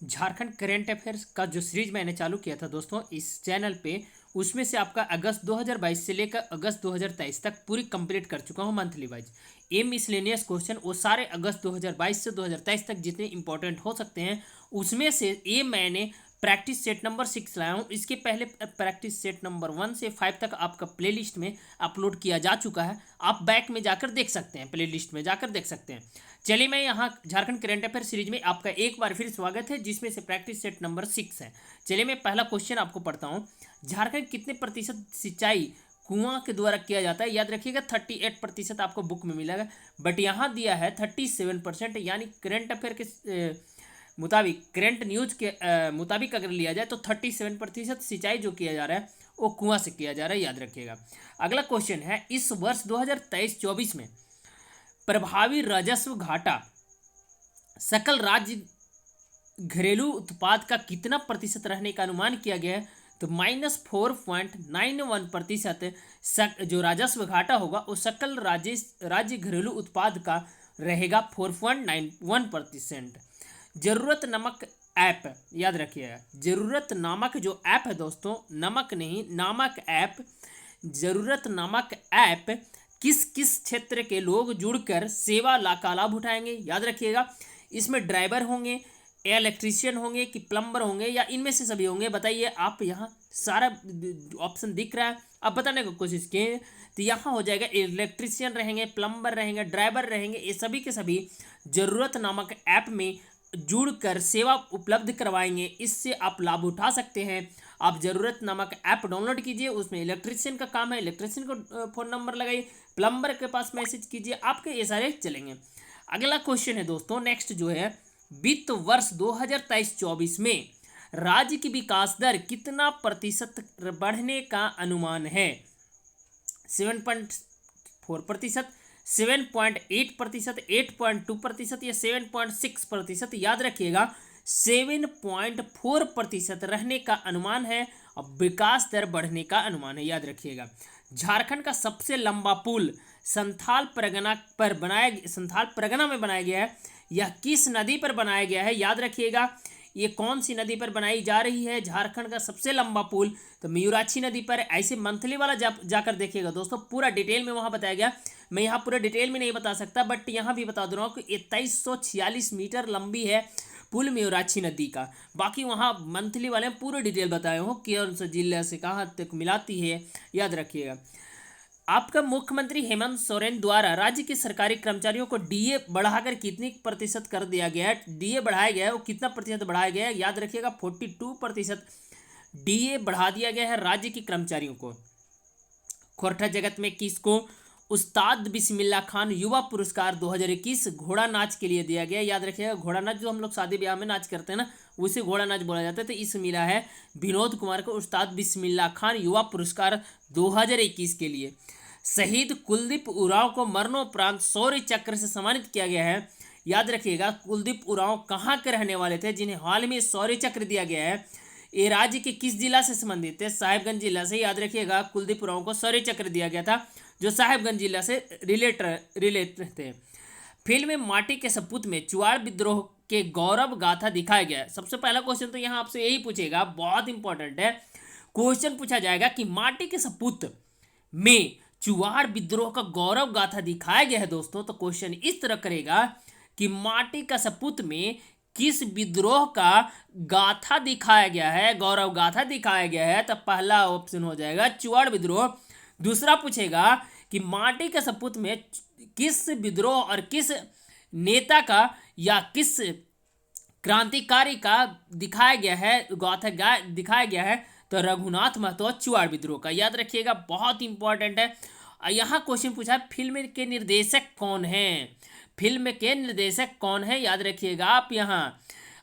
Jharkhand current affairs का जो series मैंने चालू किया था दोस्तों इस चैनल पे, उसमें से आपका अगस्त 2022 से लेकर अगस्त 2023 तक पूरी कंप्लीट कर चुका हूँ मंथली वाइज। ये मिसलेनियस क्वेश्चन वो सारे अगस्त 2022 से 2023 तक जितने इंपॉर्टेंट हो सकते हैं उसमें से ये मैंने प्रैक्टिस सेट नंबर 6 लाया हूँ। इसके पहले प्रैक्टिस सेट नंबर 1 से 5 तक आपका प्लेलिस्ट में अपलोड किया जा चुका है। आप बैक में जाकर देख सकते हैं, प्लेलिस्ट में जाकर देख सकते हैं। चलिए, मैं यहाँ झारखंड करंट अफेयर सीरीज में आपका एक बार फिर स्वागत है, जिसमें से प्रैक्टिस सेट नंबर 6 है। चलिए, मैं पहला क्वेश्चन आपको पढ़ता हूँ। झारखंड कितने प्रतिशत सिंचाई कुआं के द्वारा किया जाता है? याद रखिएगा 38% आपको बुक में मिलेगा, बट यहाँ दिया है 37%। यानी करंट अफेयर के मुताबिक, करंट न्यूज के मुताबिक अगर लिया जाए तो 37% सिंचाई जो किया जा रहा है वो कुआं से किया जा रहा है, याद रखिएगा। अगला क्वेश्चन है, इस वर्ष 2023-24 में प्रभावी राजस्व घाटा सकल राज्य घरेलू उत्पाद का कितना प्रतिशत रहने का अनुमान किया गया है? तो -4.91% जो राजस्व घाटा होगा वो सकल राज्य घरेलू उत्पाद का रहेगा 4.91%। जरूरत नमक ऐप, याद रखिएगा, जरूरत नामक जो ऐप है दोस्तों, नमक नहीं नामक ऐप, जरूरत नामक ऐप किस किस क्षेत्र के लोग जुड़कर सेवा का लाभ उठाएंगे? याद रखिएगा, इसमें ड्राइवर होंगे, इलेक्ट्रीशियन होंगे कि प्लम्बर होंगे, या इनमें से सभी होंगे? बताइए आप। यहाँ सारा ऑप्शन दिख रहा है, आप बताने की कोशिश किए। तो यहाँ हो जाएगा इलेक्ट्रीशियन रहेंगे, प्लम्बर रहेंगे, ड्राइवर रहेंगे, ये सभी के सभी जरूरत नामक ऐप में जुड़कर सेवा उपलब्ध करवाएंगे। इससे आप लाभ उठा सकते हैं। आप जरूरत नामक ऐप डाउनलोड कीजिए, उसमें इलेक्ट्रीशियन का काम है, इलेक्ट्रीशियन को फ़ोन नंबर लगाइए, प्लम्बर के पास मैसेज कीजिए, आपके ये सारे चलेंगे। अगला क्वेश्चन है दोस्तों, नेक्स्ट जो है, वित्त वर्ष 2023-24 में राज्य की विकास दर कितना प्रतिशत बढ़ने का अनुमान है? 7.4%, 7.8%, 8.2% या 7.6%? याद रखिएगा 7.4% रहने का अनुमान है और विकास दर बढ़ने का अनुमान है, याद रखिएगा। झारखंड का सबसे लंबा पुल संथाल परगना में बनाया गया है। यह किस नदी पर बनाया गया है? याद रखिएगा, ये कौन सी नदी पर बनाई जा रही है झारखंड का सबसे लंबा पुल? तो मयूराक्षी नदी पर। ऐसे मंथली वाला जाकर देखिएगा दोस्तों, पूरा डिटेल में वहाँ बताया गया। मैं यहाँ पूरा डिटेल में नहीं बता सकता, बट यहाँ भी बता दे रहा हूँ कि 2346 मीटर लंबी है पुल मयूराक्षी नदी का। बाकी वहाँ मंथली वाले पूरे डिटेल बताए हो कि कौन सा जिले से कहाँ तक मिलाती है, याद रखिएगा। आपका मुख्यमंत्री हेमंत सोरेन द्वारा राज्य के सरकारी कर्मचारियों को डीए बढ़ाकर कितनी प्रतिशत कर दिया गया है? डीए बढ़ाया गया है, वो कितना प्रतिशत बढ़ाया गया है? याद रखिएगा 42% डीए बढ़ा दिया गया है राज्य के कर्मचारियों को। खोरठा जगत में किसको उस्ताद बिस्मिल्लाह खान युवा पुरस्कार 2021 घोड़ा नाच के लिए दिया गया? याद रखिएगा, घोड़ा नाच जो हम लोग शादी ब्याह में नाच करते हैं ना, उसे घोड़ा नाच बोला जाता है। तो इस मिला है विनोद कुमार को उस्ताद बिस्मिल्लाह खान युवा पुरस्कार 2021 के लिए। शहीद कुलदीप उरांव को मरणोपरांत शौर्य चक्र से सम्मानित किया गया है। याद रखिएगा, कुलदीप उरांव कहाँ के रहने वाले थे जिन्हें हाल में शौर्य चक्र दिया गया है? ये राज्य के किस जिला से संबंधित है? साहिबगंज जिला से। याद रखिएगा, कुलदीप उरांव को शौर्य चक्र दिया गया था, जो साहिबगंज जिला से रिलेट थे। फिल्म में माटी के सपूत में चुआड़ विद्रोह के गौरव गाथा दिखाया गया है। सबसे पहला क्वेश्चन तो यहाँ आपसे यही पूछेगा, बहुत इंपॉर्टेंट है। क्वेश्चन पूछा जाएगा कि माटी के सपूत में चुआड़ विद्रोह का गौरव गाथा दिखाया गया है दोस्तों। तो क्वेश्चन इस तरह करेगा कि माटी का सपूत में किस विद्रोह का गाथा दिखाया गया है, गौरव गाथा दिखाया गया है? तो पहला ऑप्शन हो जाएगा चुआड़ विद्रोह। दूसरा पूछेगा कि माटी के सपूत में किस विद्रोह और किस नेता का या किस क्रांतिकारी का दिखाया गया है, गाथा दिखाया गया है? तो रघुनाथ महतो चुआड़ विद्रोह का। याद रखिएगा, बहुत इंपॉर्टेंट है। यहाँ क्वेश्चन पूछा फिल्म के निर्देशक कौन हैं? फिल्म के निर्देशक कौन है? याद रखिएगा आप। यहाँ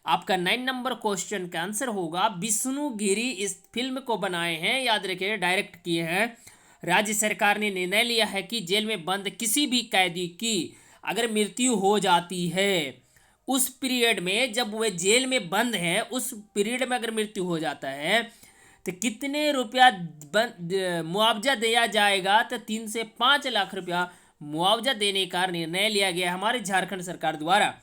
आपका 9 नंबर क्वेश्चन का आंसर होगा विष्णु गिरी इस फिल्म को बनाए हैं, याद रखिएगा, डायरेक्ट किए हैं। राज्य सरकार ने निर्णय लिया है कि जेल में बंद किसी भी कैदी की अगर मृत्यु हो जाती है, उस पीरियड में जब वे जेल में बंद हैं, उस पीरियड में अगर मृत्यु हो जाता है तो कितने रुपया मुआवजा दिया जाएगा? तो 3 से 5 लाख रुपया मुआवजा देने का निर्णय लिया गया हमारे झारखंड सरकार द्वारा।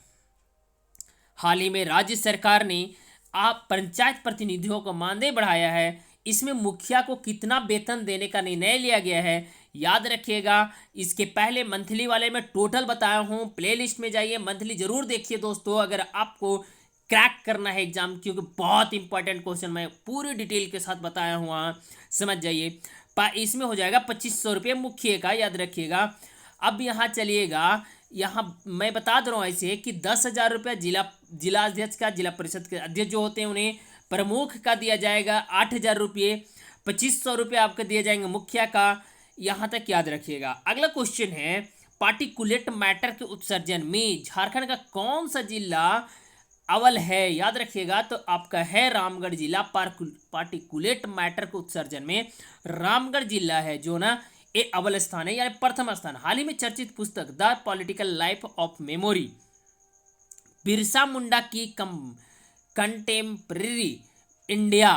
हाल ही में राज्य सरकार ने आप पंचायत प्रतिनिधियों को मानदेय बढ़ाया है। इसमें मुखिया को कितना वेतन देने का निर्णय लिया गया है, याद रखिएगा। इसके पहले मंथली वाले में टोटल बताया हूँ, प्लेलिस्ट में जाइए, मंथली जरूर देखिए दोस्तों, अगर आपको क्रैक करना है एग्जाम, क्योंकि बहुत इंपॉर्टेंट क्वेश्चन मैं पूरी डिटेल के साथ बताया हूँ, वहाँ समझ जाइए। इसमें हो जाएगा 2500 रुपये मुखिया का, याद रखिएगा। अब यहाँ चलिएगा, यहाँ मैं बता दे रहा हूँ ऐसे कि 10,000 रुपया जिला अध्यक्ष का, जिला परिषद के अध्यक्ष जो होते हैं उन्हें, प्रमुख का दिया जाएगा 8,000 रुपये, 2500 रुपये आपके दिए जाएंगे मुखिया का। यहाँ तक याद रखिएगा। अगला क्वेश्चन है, पार्टिकुलेट मैटर के उत्सर्जन में झारखंड का कौन सा जिला अव्वल है, याद रखिएगा। तो आपका है रामगढ़ जिला। पार्टिकुलेट मैटर के उत्सर्जन में रामगढ़ जिला है जो ना ये अव्वल स्थान है, यानी प्रथम स्थान। हाल ही में चर्चित पुस्तक the political life of memory, Birsa Munda की कंटेम्परेरी इंडिया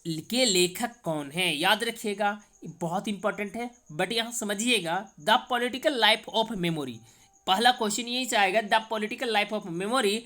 के लेखक कौन है, याद रखिएगा। बहुत इंपॉर्टेंट है, बट यहाँ समझिएगा, the political life of memory, पहला क्वेश्चन यही से आएगा, the political life of memory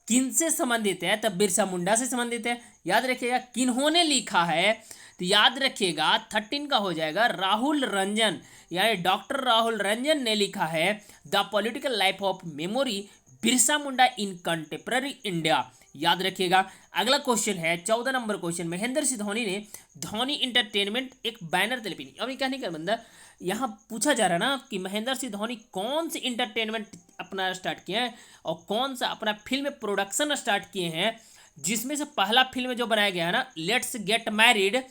किन से संबंधित है, तब बिरसा मुंडा से संबंधित है, याद रखिएगा। किन्होंने लिखा है, तो याद रखिएगा 13 का हो जाएगा राहुल रंजन, यानी डॉक्टर राहुल रंजन ने लिखा है the political life of memory Birsa Munda in contemporary India, याद रखिएगा। अगला क्वेश्चन है 14 नंबर क्वेश्चन, महेंद्र सिंह धोनी ने धोनी इंटरटेनमेंट एक बैनर तलेपी, अभी कहने का बंदा यहाँ पूछा जा रहा है ना कि महेंद्र सिंह धोनी कौन सी इंटरटेनमेंट अपना स्टार्ट किया है और कौन सा अपना फिल्म प्रोडक्शन स्टार्ट किए हैं, जिसमें से पहला फिल्म जो बनाया गया है ना, लेट्स गेट मैरिड,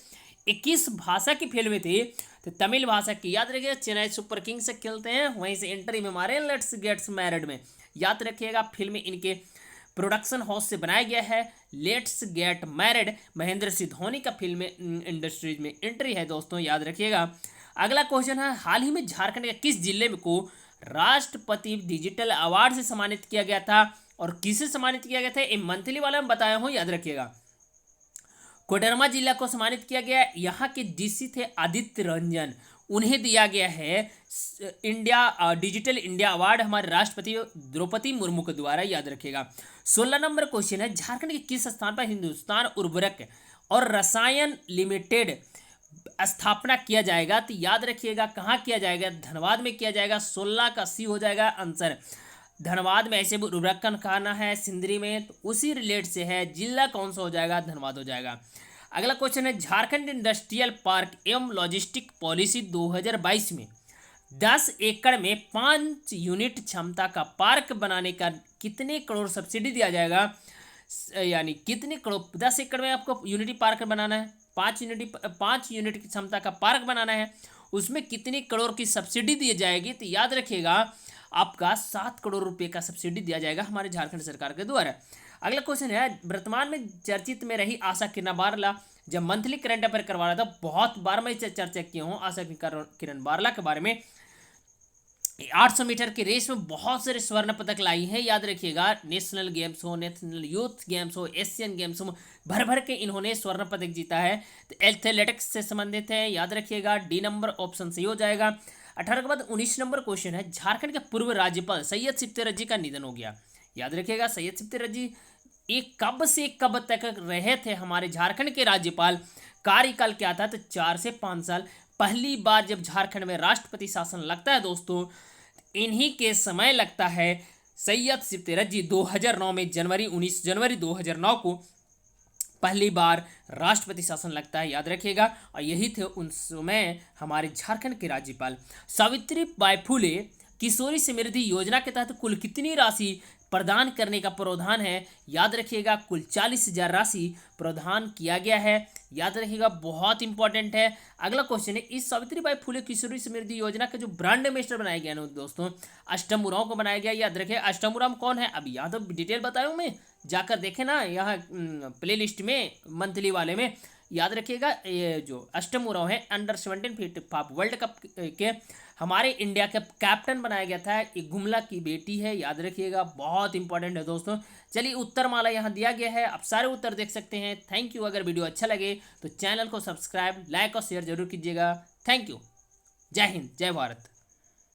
21 भाषा की फिल्म थी, तो तमिल भाषा की, याद रखिएगा। चेन्नई सुपर किंग से खेलते हैं, वहीं से एंट्री में मारे लेट्स गेट्स मैरिड में, याद रखिएगा। फिल्म इनके प्रोडक्शन हाउस से बनाया गया है, let's get married, Mahendra Singh Dhoni का फिल्म इंडस्ट्रीज में एंट्री है दोस्तों, याद रखिएगा। अगला क्वेश्चन है, हाल ही में झारखंड के किस जिले को राष्ट्रपति डिजिटल अवार्ड से सम्मानित किया गया था और किसे सम्मानित किया गया था, ये मंथली वाला में बताया हूँ, याद रखिएगा। कोडरमा जिला को सम्मानित किया गया। यहाँ के डीसी थे आदित्य रंजन, उन्हें दिया गया है इंडिया डिजिटल इंडिया अवार्ड हमारे राष्ट्रपति द्रौपदी मुर्मू के द्वारा, याद रखिएगा। 16 नंबर क्वेश्चन है, झारखंड के किस स्थान पर हिंदुस्तान उर्वरक और रसायन लिमिटेड स्थापना किया जाएगा, तो याद रखिएगा कहाँ किया जाएगा, धनबाद में किया जाएगा। 16 का सी हो जाएगा आंसर। धनबाद में ऐसे उर्वरक का कहना है, सिंदरी में, तो उसी रिलेट से है, जिला कौन सा हो जाएगा, धनबाद हो जाएगा। अगला क्वेश्चन है, झारखंड इंडस्ट्रियल पार्क एवं लॉजिस्टिक पॉलिसी 2022 में 10 एकड़ में 5 यूनिट क्षमता का पार्क बनाने का कितने करोड़ सब्सिडी दिया जाएगा, यानी कितने करोड़, 10 एकड़ में आपको यूनिटी पार्क बनाना है, 5 यूनिट की क्षमता का पार्क बनाना है, उसमें कितने करोड़ की सब्सिडी दी जाएगी, तो याद रखिएगा आपका 7 करोड़ रुपए का सब्सिडी दिया जाएगा हमारे झारखंड सरकार के द्वारा। अगला क्वेश्चन है, वर्तमान में चर्चित में रही आशा किरण बारला, जब मंथली करंट अफेयर करवा रहा था, बहुत बार मैं चर्चा किया हूँ आशा किरण बारला के बारे में। 800 मीटर की रेस में बहुत सारे स्वर्ण पदक लाई है, याद रखिएगा। नेशनल गेम्स हो, नेशनल यूथ गेम्स हो, एशियन गेम्स हो, भर भर के इन्होंने स्वर्ण पदक जीता है। तो एथलेटिक्स से संबंधित है, याद रखिएगा। डी नंबर ऑप्शन सही हो जाएगा। 18 के बाद 19 नंबर क्वेश्चन है, झारखंड के पूर्व राज्यपाल सैयद सिफ्ते रजी का निधन हो गया, याद रखिएगा। सैयद सिफ्ते रजी एक कब से कब तक रहे थे हमारे झारखंड के राज्यपाल, कार्यकाल क्या था, तो 4 से 5 साल। पहली बार जब झारखंड में राष्ट्रपति शासन लगता है दोस्तों, इन्हीं के समय लगता है। सैयद सिफ्ते रजी 2009 में 19 जनवरी 2009 को पहली बार राष्ट्रपति शासन लगता है, याद रखिएगा। और यही थे उन समय हमारे झारखंड के राज्यपाल। सावित्री बाई फुले किशोरी समृद्धि योजना के तहत कुल कितनी राशि प्रदान करने का प्रावधान है, याद रखिएगा। कुल 40,000 राशि प्रदान किया गया है, याद रखिएगा, बहुत इंपॉर्टेंट है। अगला क्वेश्चन है, इस सावित्रीबाई फुले किशोरी समृद्धि योजना का जो ब्रांड एम्बेसडर बनाया गया ना दोस्तों, अष्टम उरांव को बनाया गया, याद रखिए। अष्टम उरांव कौन है, अभी यहाँ तो डिटेल बताया हूँ मैं, जाकर देखें ना यहाँ प्ले लिस्ट में मंथली वाले में, याद रखिएगा। ये जो अष्टम उरांव है अंडर 17 फीट वर्ल्ड कप के हमारे इंडिया के कैप्टन बनाया गया था। ये गुमला की बेटी है, याद रखिएगा, बहुत इंपॉर्टेंट है दोस्तों। चलिए उत्तर माला यहाँ दिया गया है, आप सारे उत्तर देख सकते हैं। Thank you. अगर वीडियो अच्छा लगे तो चैनल को सब्सक्राइब, लाइक और शेयर जरूर कीजिएगा। Thank you. जय हिंद, जय भारत।